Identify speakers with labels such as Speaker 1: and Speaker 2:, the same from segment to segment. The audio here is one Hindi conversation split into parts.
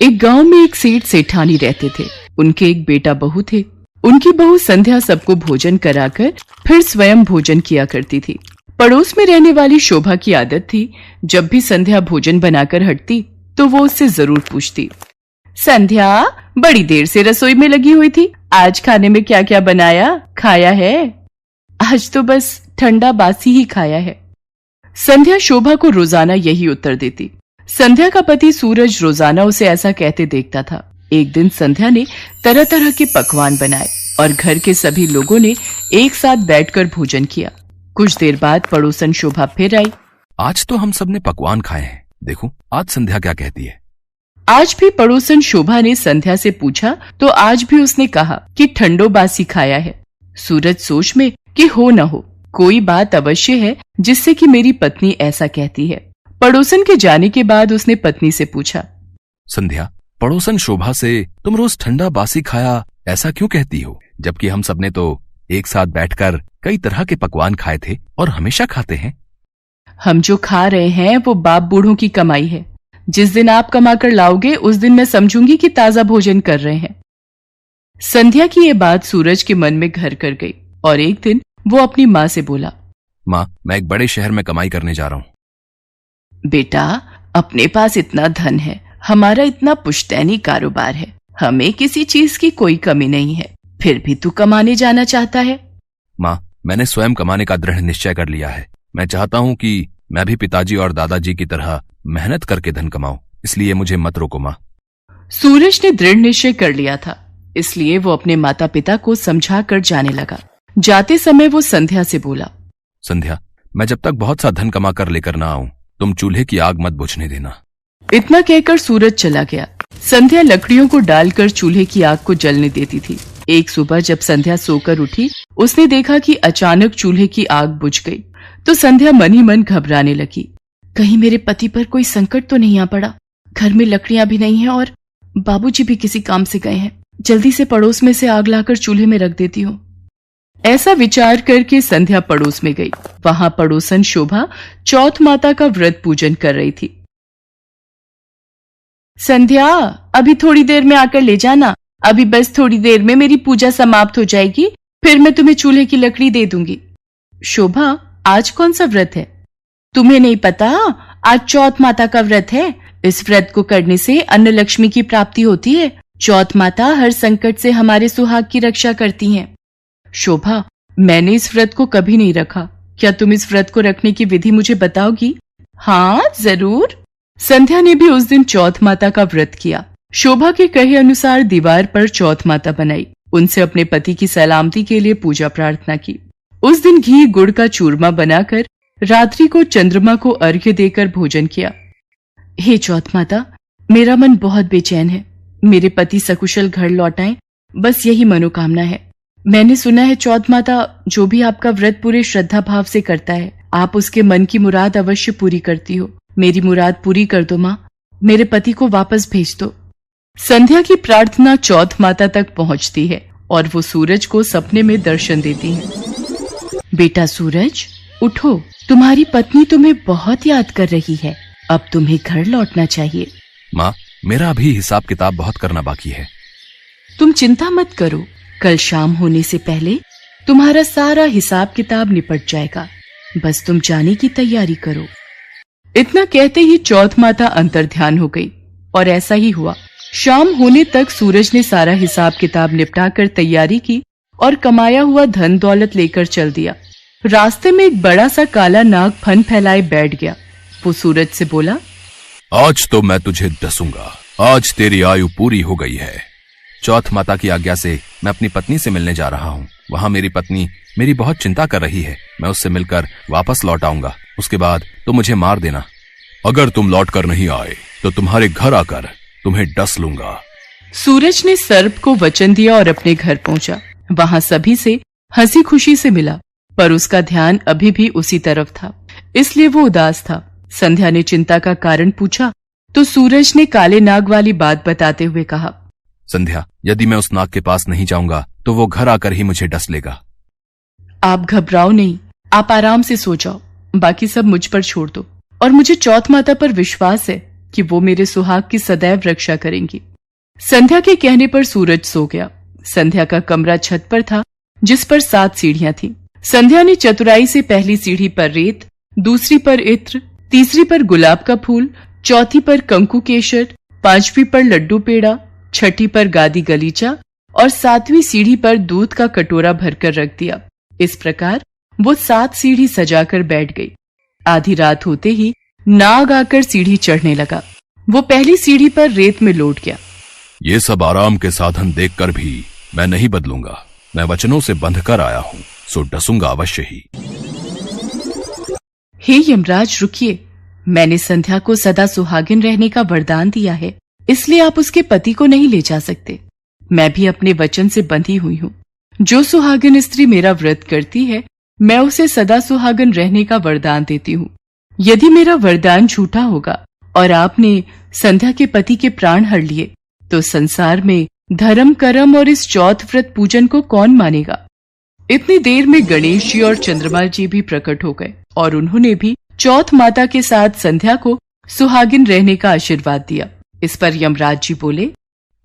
Speaker 1: एक गांव में एक सेठ सेठानी रहते थे। उनके एक बेटा बहू थे। उनकी बहू संध्या सबको भोजन कराकर फिर स्वयं भोजन किया करती थी। पड़ोस में रहने वाली शोभा की आदत थी, जब भी संध्या भोजन बनाकर हटती तो वो उससे जरूर पूछती, संध्या बड़ी देर से रसोई में लगी हुई थी, आज खाने में क्या क्या बनाया, खाया है? आज तो बस ठंडा बासी ही खाया है। संध्या शोभा को रोजाना यही उत्तर देती। संध्या का पति सूरज रोजाना उसे ऐसा कहते देखता था। एक दिन संध्या ने तरह तरह के पकवान बनाए और घर के सभी लोगों ने एक साथ बैठकर भोजन किया। कुछ देर बाद पड़ोसन शोभा फिर आई।
Speaker 2: आज तो हम सब ने पकवान खाए हैं, देखो आज संध्या क्या कहती है।
Speaker 1: आज भी पड़ोसन शोभा ने संध्या से पूछा तो आज भी उसने कहा कि ठंडो बासी खाया है। सूरज सोच में कि हो न हो कोई बात अवश्य है जिससे कि मेरी पत्नी ऐसा कहती है। पड़ोसन के जाने के बाद उसने पत्नी से पूछा,
Speaker 2: संध्या पड़ोसन शोभा से तुम रोज ठंडा बासी खाया ऐसा क्यों कहती हो, जबकि हम सबने तो एक साथ बैठकर कई तरह के पकवान खाए थे और हमेशा खाते हैं।
Speaker 1: हम जो खा रहे हैं वो बाप बूढ़ों की कमाई है। जिस दिन आप कमा कर लाओगे उस दिन मैं समझूंगी कि ताजा भोजन कर रहे हैं। संध्या की ये बात सूरज के मन में घर कर गई और एक दिन वो अपनी माँ से बोला,
Speaker 2: माँ मैं एक बड़े शहर में कमाई करने जा रहा हूँ।
Speaker 1: बेटा अपने पास इतना धन है, हमारा इतना पुश्तैनी कारोबार है, हमें किसी चीज की कोई कमी नहीं है, फिर भी तू कमाने जाना चाहता है?
Speaker 2: माँ मैंने स्वयं कमाने का दृढ़ निश्चय कर लिया है। मैं चाहता हूँ कि मैं भी पिताजी और दादाजी की तरह मेहनत करके धन कमाऊं, इसलिए मुझे मत रोको माँ।
Speaker 1: सूरज ने दृढ़ निश्चय कर लिया था, इसलिए वो अपने माता पिता को समझा कर जाने लगा। जाते समय वो संध्या से बोला,
Speaker 2: संध्या मैं जब तक बहुत सा धन कमा कर लेकर ना आऊं तुम चूल्हे की आग मत बुझने देना।
Speaker 1: इतना कहकर सूरज चला गया। संध्या लकड़ियों को डालकर चूल्हे की आग को जलने देती थी। एक सुबह जब संध्या सोकर उठी उसने देखा कि अचानक चूल्हे की आग बुझ गई। तो संध्या मन ही मन घबराने लगी, कहीं मेरे पति पर कोई संकट तो नहीं आ पड़ा। घर में लकड़ियां भी नहीं है और बाबूजी भी किसी काम से गए हैं। जल्दी से पड़ोस में से आग लाकर चूल्हे में रख देती हूँ। ऐसा विचार करके संध्या पड़ोस में गई। वहां पड़ोसन शोभा चौथ माता का व्रत पूजन कर रही थी। संध्या अभी थोड़ी देर में आकर ले जाना, अभी बस थोड़ी देर में मेरी पूजा समाप्त हो जाएगी, फिर मैं तुम्हें चूल्हे की लकड़ी दे दूंगी। शोभा आज कौन सा व्रत है? तुम्हें नहीं पता? आज चौथ माता का व्रत है। इस व्रत को करने से अन्न लक्ष्मी की प्राप्ति होती है। चौथ माता हर संकट से हमारे सुहाग की रक्षा करती हैं। शोभा मैंने इस व्रत को कभी नहीं रखा, क्या तुम इस व्रत को रखने की विधि मुझे बताओगी? हाँ जरूर। संध्या ने भी उस दिन चौथ माता का व्रत किया। शोभा के कहे अनुसार दीवार पर चौथ माता बनाई। उनसे अपने पति की सलामती के लिए पूजा प्रार्थना की। उस दिन घी गुड़ का चूरमा बनाकर रात्रि को चंद्रमा को अर्घ्य देकर भोजन किया। हे चौथ माता, मेरा मन बहुत बेचैन है, मेरे पति सकुशल घर लौट आएं, बस यही मनोकामना है। मैंने सुना है चौथ माता जो भी आपका व्रत पूरे श्रद्धा भाव से करता है आप उसके मन की मुराद अवश्य पूरी करती हो। मेरी मुराद पूरी कर दो माँ, मेरे पति को वापस भेज दो। संध्या की प्रार्थना चौथ माता तक पहुंचती है और वो सूरज को सपने में दर्शन देती है। बेटा सूरज उठो, तुम्हारी पत्नी तुम्हें बहुत याद कर रही है, अब तुम्हें घर लौटना चाहिए।
Speaker 2: माँ मेरा अभी हिसाब किताब बहुत करना बाकी है।
Speaker 1: तुम चिंता मत करो, कल शाम होने से पहले तुम्हारा सारा हिसाब किताब निपट जाएगा, बस तुम जाने की तैयारी करो। इतना कहते ही चौथ माता अंतर्ध्यान हो गई और ऐसा ही हुआ। शाम होने तक सूरज ने सारा हिसाब किताब निपटा कर तैयारी की और कमाया हुआ धन दौलत लेकर चल दिया। रास्ते में एक बड़ा सा काला नाग फन फैलाए बैठ गया। वो सूरज से बोला,
Speaker 2: आज तो मैं तुझे डसूंगा, आज तेरी आयु पूरी हो गई है। चौथ माता की आज्ञा से मैं अपनी पत्नी से मिलने जा रहा हूँ। वहाँ मेरी पत्नी मेरी बहुत चिंता कर रही है, मैं उससे मिलकर वापस लौट आऊंगा। उसके बाद तो मुझे मार देना। अगर तुम लौट कर नहीं आए तो तुम्हारे घर आकर तुम्हें डस लूंगा।
Speaker 1: सूरज ने सर्प को वचन दिया और अपने घर पहुंचा। वहां सभी से हंसी खुशी से मिला, पर उसका ध्यान अभी भी उसी तरफ था, इसलिए वो उदास था। संध्या ने चिंता का कारण पूछा तो सूरज ने काले नाग वाली बात बताते हुए कहा,
Speaker 2: संध्या यदि मैं उस नाग के पास नहीं जाऊंगा तो वो घर आकर ही मुझे डस लेगा।
Speaker 1: आप घबराओ नहीं, आप आराम से सो जाओ, बाकी सब मुझ पर छोड़ दो। और मुझे चौथ माता पर विश्वास है कि वो मेरे सुहाग की सदैव रक्षा करेंगी। संध्या के कहने पर सूरज सो गया। संध्या का कमरा छत पर था, जिस पर 7 सीढ़ियां थीं। संध्या ने चतुराई से पहली सीढ़ी पर रेत, दूसरी पर इत्र, तीसरी पर गुलाब का फूल, चौथी पर कंकु केशर, 5वीं पर लड्डू पेड़ा, 6ठी पर गादी गलीचा और 7वीं सीढ़ी पर दूध का कटोरा भरकर रख दिया। इस प्रकार वो 7 सीढ़ी सजाकर बैठ गई। आधी रात होते ही नाग आकर सीढ़ी चढ़ने लगा। वो पहली सीढ़ी पर रेत में लौट गया।
Speaker 2: ये सब आराम के साधन देखकर भी मैं नहीं बदलूंगा। मैं वचनों से बंध कर आया हूँ, सो डसूंगा अवश्य ही।
Speaker 1: हे यमराज, रुकिए। मैंने संध्या को सदा सुहागिन रहने का वरदान दिया है, इसलिए आप उसके पति को नहीं ले जा सकते। मैं भी अपने वचन से बंधी हुई हूँ। जो सुहागिन स्त्री मेरा व्रत करती है, मैं उसे सदा सुहागिन रहने का वरदान देती हूँ। यदि मेरा वरदान झूठा होगा और आपने संध्या के पति के प्राण हर लिए, तो संसार में धर्म कर्म और इस चौथ व्रत पूजन को कौन मानेगा। इतनी देर में गणेश जी और चंद्रमा जी भी प्रकट हो गए और उन्होंने भी चौथ माता के साथ संध्या को सुहागिन रहने का आशीर्वाद दिया। इस पर यमराज जी बोले,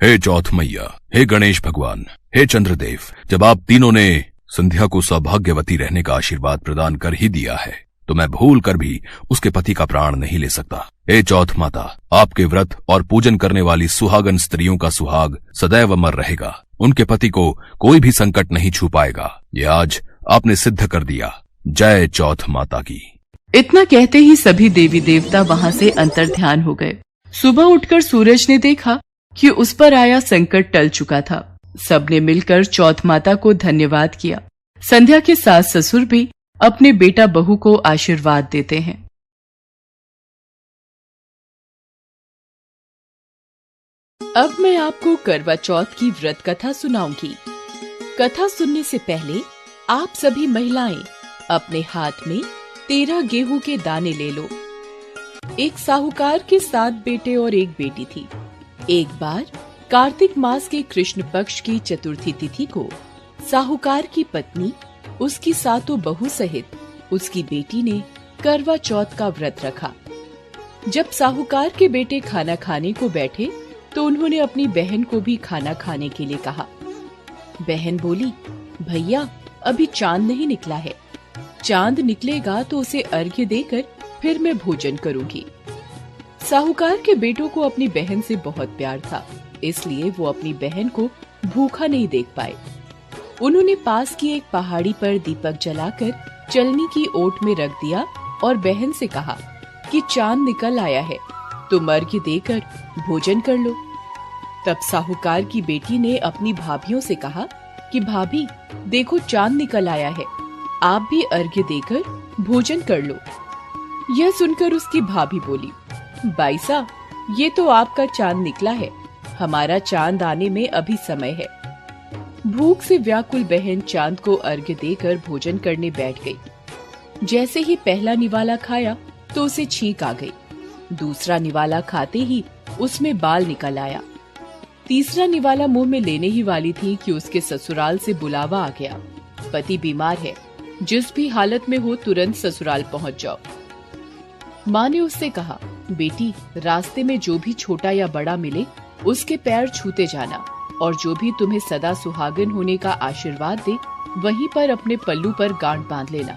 Speaker 2: हे चौथ मैया, हे गणेश भगवान, हे चंद्रदेव, जब आप तीनों ने संध्या को सौभाग्यवती रहने का आशीर्वाद प्रदान कर ही दिया है, तो मैं भूल कर भी उसके पति का प्राण नहीं ले सकता। हे चौथ माता, आपके व्रत और पूजन करने वाली सुहागन स्त्रियों का सुहाग सदैव अमर रहेगा। उनके पति को कोई भी संकट नहीं छू पाएगा। ये आज आपने सिद्ध कर दिया। जय चौथ माता की।
Speaker 1: इतना कहते ही सभी देवी देवता वहां से अंतर्ध्यान हो गए। सुबह उठकर सूरज ने देखा कि उस पर आया संकट टल चुका था। सबने मिलकर चौथ माता को धन्यवाद किया। संध्या के सास ससुर भी अपने बेटा बहू को आशीर्वाद देते हैं। अब मैं आपको करवा चौथ की व्रत कथा सुनाऊंगी। कथा सुनने से पहले आप सभी महिलाएं अपने हाथ में 13 गेहूं के दाने ले लो। एक साहूकार के 7 बेटे और एक बेटी थी। एक बार कार्तिक मास के कृष्ण पक्ष की चतुर्थी तिथि को साहूकार की पत्नी, उसकी 7 बहू सहित उसकी बेटी ने करवा चौथ का व्रत रखा। जब साहूकार के बेटे खाना खाने को बैठे तो उन्होंने अपनी बहन को भी खाना खाने के लिए कहा। बहन बोली, भैया अभी चांद नहीं निकला है, चांद निकलेगा तो उसे अर्घ्य देकर फिर मैं भोजन करूंगी। साहूकार के बेटों को अपनी बहन से बहुत प्यार था, इसलिए वो अपनी बहन को भूखा नहीं देख पाए। उन्होंने पास की एक पहाड़ी पर दीपक जलाकर चलनी की ओट में रख दिया और बहन से कहा कि चांद निकल आया है, तुम अर्घ्य देकर भोजन कर लो। तब साहूकार की बेटी ने अपनी भाभियों से कहा कि भाभी देखो चांद निकल आया है, आप भी अर्घ्य देकर भोजन कर लो। यह सुनकर उसकी भाभी बोली, बाईसा ये तो आपका चांद निकला है, हमारा चांद आने में अभी समय है। भूख से व्याकुल बहन चांद को अर्घ्य देकर भोजन करने बैठ गई। जैसे ही पहला निवाला खाया तो उसे छींक आ गई। दूसरा निवाला खाते ही उसमें बाल निकल आया। तीसरा निवाला मुंह में लेने ही वाली थी कि उसके ससुराल से बुलावा आ गया, पति बीमार है, जिस भी हालत में हो तुरंत ससुराल पहुंच जाओ। माँ ने उससे कहा, बेटी रास्ते में जो भी छोटा या बड़ा मिले उसके पैर छूते जाना, और जो भी तुम्हें सदा सुहागिन होने का आशीर्वाद दे वहीं पर अपने पल्लू पर गांठ बांध लेना।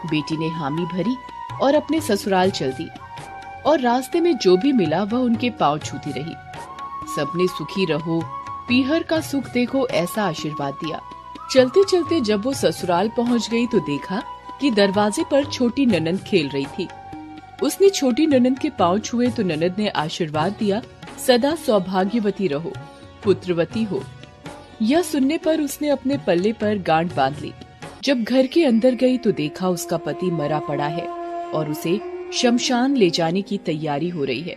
Speaker 1: बेटी ने हामी भरी और अपने ससुराल चल दी, और रास्ते में जो भी मिला वह उनके पांव छूती रही। सबने सुखी रहो, पीहर का सुख देखो, ऐसा आशीर्वाद दिया। चलते चलते जब वो ससुराल पहुंच गई तो देखा कि दरवाजे पर छोटी ननंद खेल रही थी। उसने छोटी ननंद के पांव छुए तो ननंद ने आशीर्वाद दिया, सदा सौभाग्यवती रहो, पुत्रवती हो। यह सुनने पर उसने अपने पल्ले पर गांठ बांध ली। जब घर के अंदर गई तो देखा उसका पति मरा पड़ा है और उसे शमशान ले जाने की तैयारी हो रही है।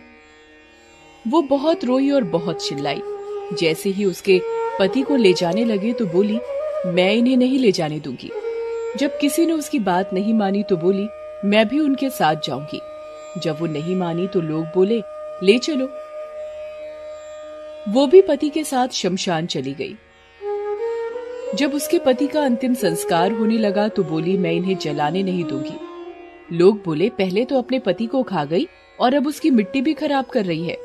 Speaker 1: वो बहुत रोई और बहुत चिल्लाई। जैसे ही उसके पति को ले जाने लगे तो बोली, मैं इन्हें नहीं ले जाने दूंगी। जब किसी ने उसकी बात नहीं मानी तो बोली, मैं भी उनके साथ जाऊंगी। जब वो नहीं मानी तो लोग बोले, ले चलो। वो भी पति के साथ शमशान चली गई। जब उसके पति का अंतिम संस्कार होने लगा तो बोली, मैं इन्हें जलाने नहीं दूंगी। लोग बोले, पहले तो अपने पति को खा गई, और अब उसकी मिट्टी भी खराब कर रही है।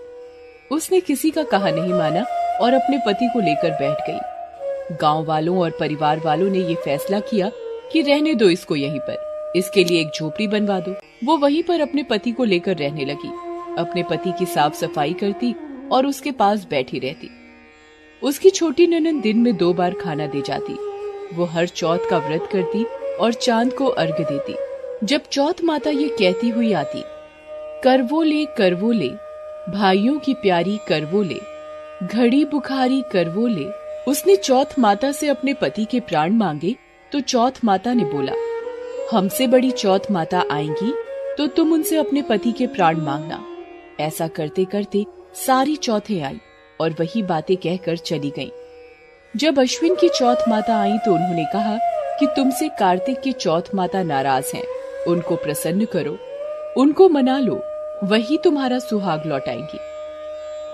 Speaker 1: उसने किसी का कहा नहीं माना और अपने पति को लेकर बैठ गई। गांव वालों और परिवार वालों ने ये फैसला किया कि रहने दो इसको यहीं पर, इसके लिए एक झोपड़ी बनवा दो। वो वहीं पर अपने पति को लेकर रहने लगी, अपने पति की साफ सफाई करती और उसके पास बैठी रहती। उसकी छोटी ननद दिन में 2 बार खाना दे जाती। वो हर चौथ का व्रत करती और चांद को अर्घ्य देती। जब चौथ माता ये कहती हुई आती, करवो ले भाइयों की प्यारी करवो ले, घड़ी बुखारी करवो ले। उसने चौथ माता से अपने पति के प्राण मांगे तो चौथ माता ने बोला, हमसे बड़ी चौथ माता आएंगी तो तुम उनसे अपने पति के प्राण मांगना। ऐसा करते करते सारी चौथें आई और वही बातें कहकर चली गईं। जब अश्विन की चौथ माता आई तो उन्होंने कहा कि तुमसे कार्तिक की चौथ माता नाराज हैं, उनको प्रसन्न करो, उनको मना लो, वही तुम्हारा सुहाग लौटाएंगी।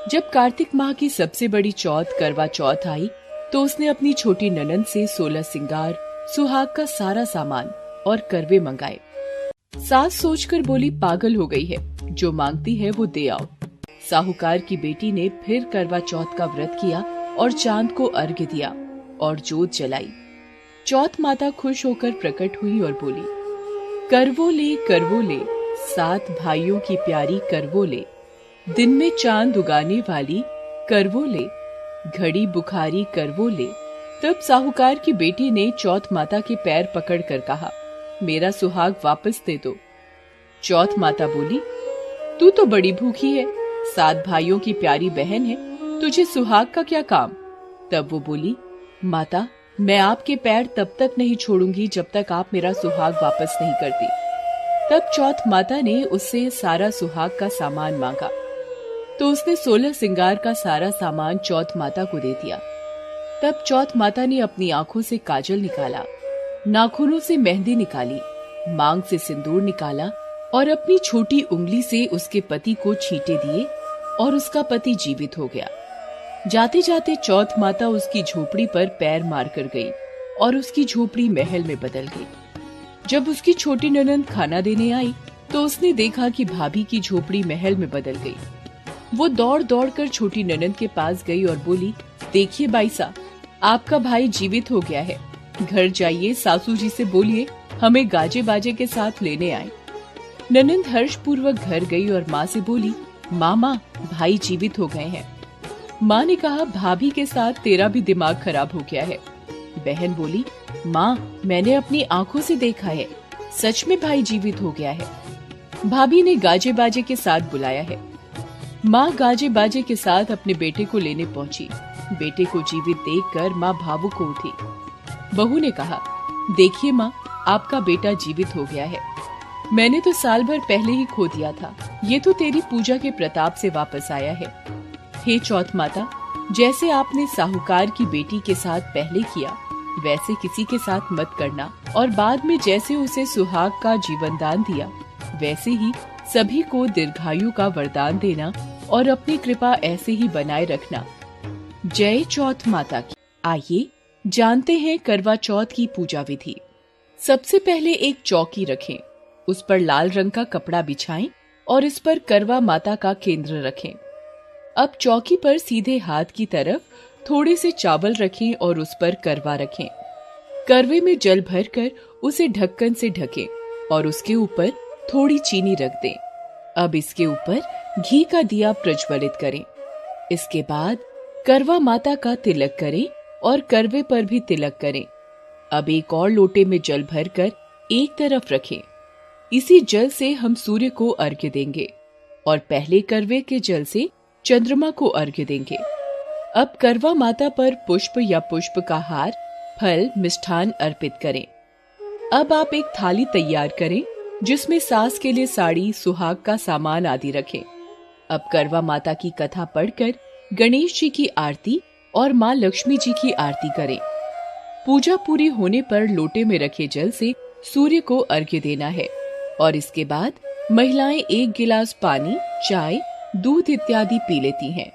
Speaker 1: जब कार्तिक माह की सबसे बड़ी चौथ करवा चौथ आई तो उसने अपनी छोटी ननद से 16 सिंगार, सुहाग का सारा सामान और करवे मंगाए। सास सोचकर बोली, पागल हो गई है, जो मांगती है वो दे आओ। साहूकार की बेटी ने फिर करवा चौथ का व्रत किया और चांद को अर्घ्य दिया और जोत जलाई। चौथ माता खुश होकर प्रकट हुई और बोली, करवो ले 7 भाइयों की प्यारी करवो ले, दिन में चांद उगाने वाली करवो ले, घड़ी बुखारी करवो ले। तब साहूकार की बेटी ने चौथ माता के पैर पकड़कर कहा, मेरा सुहाग वापस दे दो। चौथ माता बोली, तू तो बड़ी भूखी है, 7 भाइयों की प्यारी बहन है, तुझे सुहाग का क्या काम। तब वो बोली, माता मैं आपके पैर तब तक नहीं छोड़ूंगी जब तक आप मेरा सुहाग वापस नहीं करती। तब चौथ माता ने उससे सारा सुहाग का सामान मांगा तो उसने 16 सिंगार का सारा सामान चौथ माता को दे दिया। तब चौथ माता ने अपनी आंखों से काजल निकाला, नाखूनों से मेहंदी निकाली, मांग से सिंदूर निकाला और अपनी छोटी उंगली से उसके पति को छींटे दिए और उसका पति जीवित हो गया। जाते जाते चौथ माता उसकी झोपड़ी पर पैर मार कर गई और उसकी झोपड़ी महल में बदल गई। जब उसकी छोटी ननद खाना देने आई तो उसने देखा कि भाभी की झोपड़ी महल में बदल गई। वो दौड़ दौड़ कर छोटी ननद के पास गई और बोली, देखिए बाई साहब, आपका भाई जीवित हो गया है, घर जाइए, सासू जी से बोलिए हमें गाजे बाजे के साथ लेने आए। ननद हर्ष पूर्वक घर गई और माँ से बोली, माँ भाई जीवित हो गए हैं। माँ ने कहा, भाभी के साथ तेरा भी दिमाग खराब हो गया है। बहन बोली, माँ मैंने अपनी आंखों से देखा है, सच में भाई जीवित हो गया है। भाभी ने गाजे बाजे के साथ बुलाया है। माँ गाजे बाजे के साथ अपने बेटे को लेने पहुंची। बेटे को जीवित देखकर माँ भावुक हो उठी। बहू ने कहा, देखिए माँ, आपका बेटा जीवित हो गया है, मैंने तो साल भर पहले ही खो दिया था, ये तो तेरी पूजा के प्रताप से वापस आया है। हे चौथ माता, जैसे आपने साहूकार की बेटी के साथ पहले किया वैसे किसी के साथ मत करना, और बाद में जैसे उसे सुहाग का जीवन दान दिया वैसे ही सभी को दीर्घायु का वरदान देना और अपनी कृपा ऐसे ही बनाए रखना। जय चौथ माता की। आइए जानते हैं करवा चौथ की पूजा विधि। सबसे पहले एक चौकी रखें, उस पर लाल रंग का कपड़ा बिछाएं और इस पर करवा माता का केंद्र रखें। अब चौकी पर सीधे हाथ की तरफ थोड़े से चावल रखें और उस पर करवा रखें। करवे में जल भरकर उसे ढक्कन से ढकें और उसके ऊपर थोड़ी चीनी रख दें। अब इसके ऊपर घी का दिया प्रज्वलित करें। इसके बाद करवा माता का तिलक करें और करवे पर भी तिलक करें। अब एक और लोटे में जल भरकर एक तरफ रखें। इसी जल से हम सूर्य को अर्घ्य देंगे और पहले करवे के जल से चंद्रमा को अर्घ्य देंगे। अब करवा माता पर पुष्प या पुष्प का हार, फल, मिष्ठान अर्पित करें। अब आप एक थाली तैयार करें जिसमें सास के लिए साड़ी, सुहाग का सामान आदि रखें। अब करवा माता की कथा पढ़कर गणेश जी की आरती और माँ लक्ष्मी जी की आरती करें। पूजा पूरी होने पर लोटे में रखे जल से सूर्य को अर्घ्य देना है और इसके बाद महिलाएं 1 गिलास पानी, चाय, दूध इत्यादि पी लेती हैं।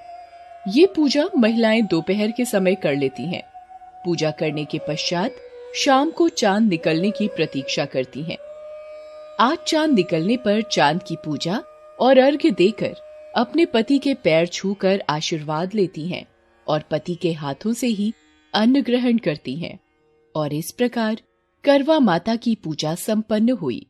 Speaker 1: ये पूजा महिलाएं दोपहर के समय कर लेती हैं। पूजा करने के पश्चात शाम को चांद निकलने की प्रतीक्षा करती हैं। आज चांद निकलने पर चांद की पूजा और अर्घ्य देकर अपने पति के पैर छूकर आशीर्वाद लेती हैं और पति के हाथों से ही अन्न ग्रहण करती हैं। और इस प्रकार करवा माता की पूजा संपन्न हुई।